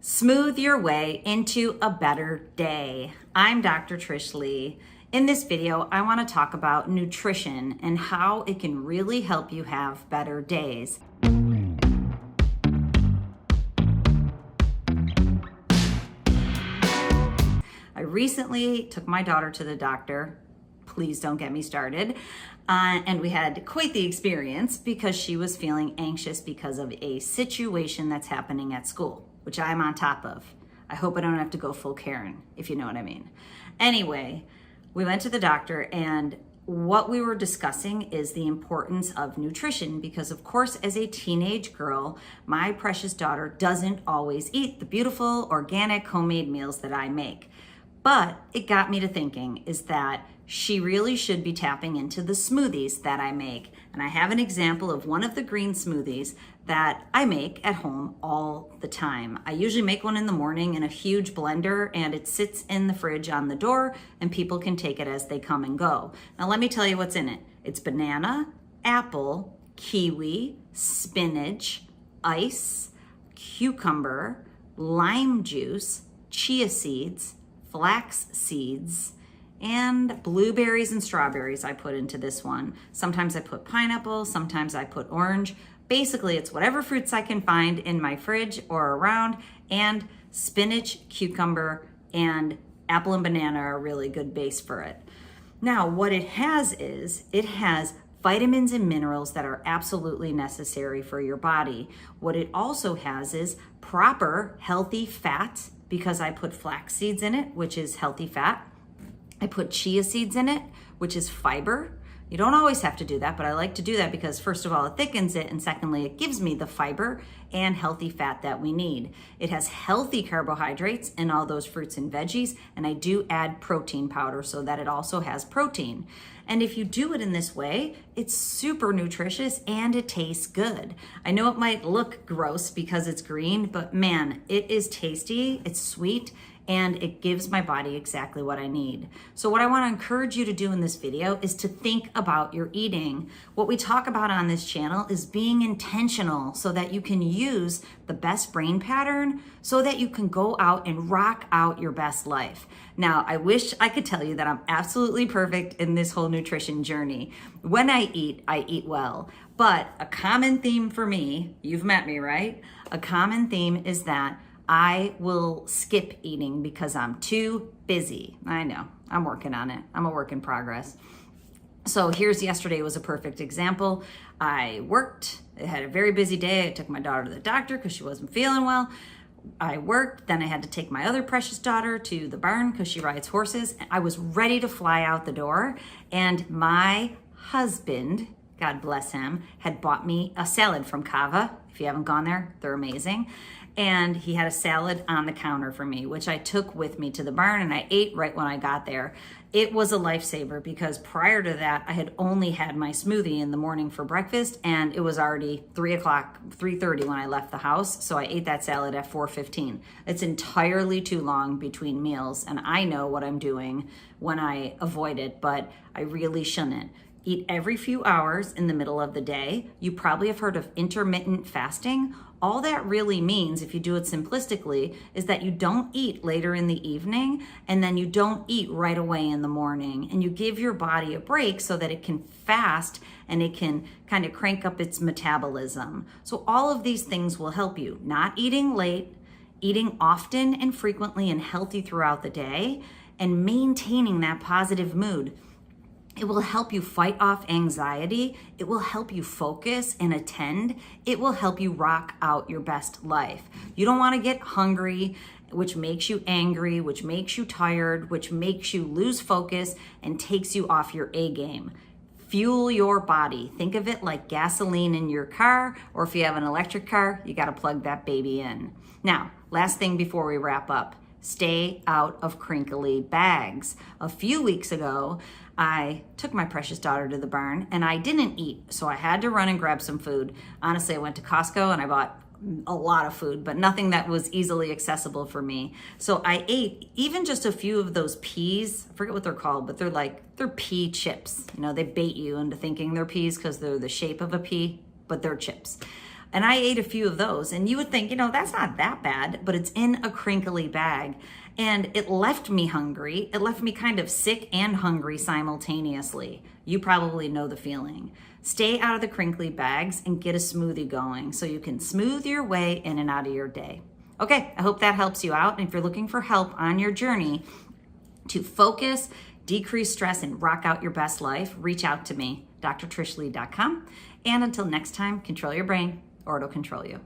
Smooth your way into a better day. I'm Dr. Trish Leigh. In this video, I want to talk about nutrition and how it can really help you have better days. I recently took my daughter to the doctor. Please don't get me started. And we had quite the experience because she was feeling anxious because of a situation that's happening at school, which I'm on top of. I hope I don't have to go full Karen, if you know what I mean. Anyway, we went to the doctor, and what we were discussing is the importance of nutrition because, of course, as a teenage girl, my precious daughter doesn't always eat the beautiful, organic, homemade meals that I make. But it got me to thinking is that she really should be tapping into the smoothies that I make. And I have an example of one of the green smoothies that I make at home all the time. I usually make one in the morning in a huge blender, and it sits in the fridge on the door and people can take it as they come and go. Now let me tell you what's in it. It's banana, apple, kiwi, spinach, ice, cucumber, lime juice, chia seeds, flax seeds, and blueberries and strawberries I put into this one. Sometimes I put pineapple, sometimes I put orange. Basically, it's whatever fruits I can find in my fridge or around, and spinach, cucumber, and apple and banana are a really good base for it. Now, what it has is, it has vitamins and minerals that are absolutely necessary for your body. What it also has is proper healthy fat, because I put flax seeds in it, which is healthy fat. I put chia seeds in it, which is fiber. You don't always have to do that, but I like to do that because first of all, it thickens it, and secondly, it gives me the fiber and healthy fat that we need. It has healthy carbohydrates in all those fruits and veggies, and I do add protein powder so that it also has protein. And if you do it in this way, it's super nutritious and it tastes good. I know it might look gross because it's green, but man, it is tasty, it's sweet, and it gives my body exactly what I need. So what I want to encourage you to do in this video is to think about your eating. What we talk about on this channel is being intentional so that you can use the best brain pattern so that you can go out and rock out your best life. Now, I wish I could tell you that I'm absolutely perfect in this whole nutrition journey. When I eat well. But a common theme for me, you've met me, right? A common theme is that I will skip eating because I'm too busy. I know, I'm working on it. I'm a work in progress. So yesterday was a perfect example. I worked, I had a very busy day. I took my daughter to the doctor because she wasn't feeling well. I worked, then I had to take my other precious daughter to the barn because she rides horses. I was ready to fly out the door, and my husband, God bless him, had bought me a salad from Cava. If you haven't gone there, they're amazing. And he had a salad on the counter for me, which I took with me to the barn, and I ate right when I got there. It was a lifesaver because prior to that, I had only had my smoothie in the morning for breakfast, and it was already 3:30 when I left the house. So I ate that salad at 4:15. It's entirely too long between meals, and I know what I'm doing when I avoid it, but I really shouldn't. Eat every few hours in the middle of the day. You probably have heard of intermittent fasting. All that really means, if you do it simplistically, is that you don't eat later in the evening and then you don't eat right away in the morning, and you give your body a break so that it can fast and it can kind of crank up its metabolism. So all of these things will help you. Not eating late, eating often and frequently and healthy throughout the day, and maintaining that positive mood. It will help you fight off anxiety. It will help you focus and attend. It will help you rock out your best life. You don't want to get hungry, which makes you angry, which makes you tired, which makes you lose focus and takes you off your A game. Fuel your body. Think of it like gasoline in your car, or if you have an electric car, you got to plug that baby in. Now, last thing before we wrap up. Stay out of crinkly bags. A few weeks ago, I took my precious daughter to the barn and I didn't eat, so I had to run and grab some food. Honestly, I went to Costco and I bought a lot of food, but nothing that was easily accessible for me. So I ate even just a few of those peas. I forget what they're called, but they're pea chips. You know, they bait you into thinking they're peas because they're the shape of a pea, but they're chips. And I ate a few of those, and you would think, that's not that bad, but it's in a crinkly bag. And it left me hungry. It left me kind of sick and hungry simultaneously. You probably know the feeling. Stay out of the crinkly bags and get a smoothie going so you can smooth your way in and out of your day. Okay, I hope that helps you out. And if you're looking for help on your journey to focus, decrease stress, and rock out your best life, reach out to me, drtrishleigh.com. And until next time, control your brain or it'll control you.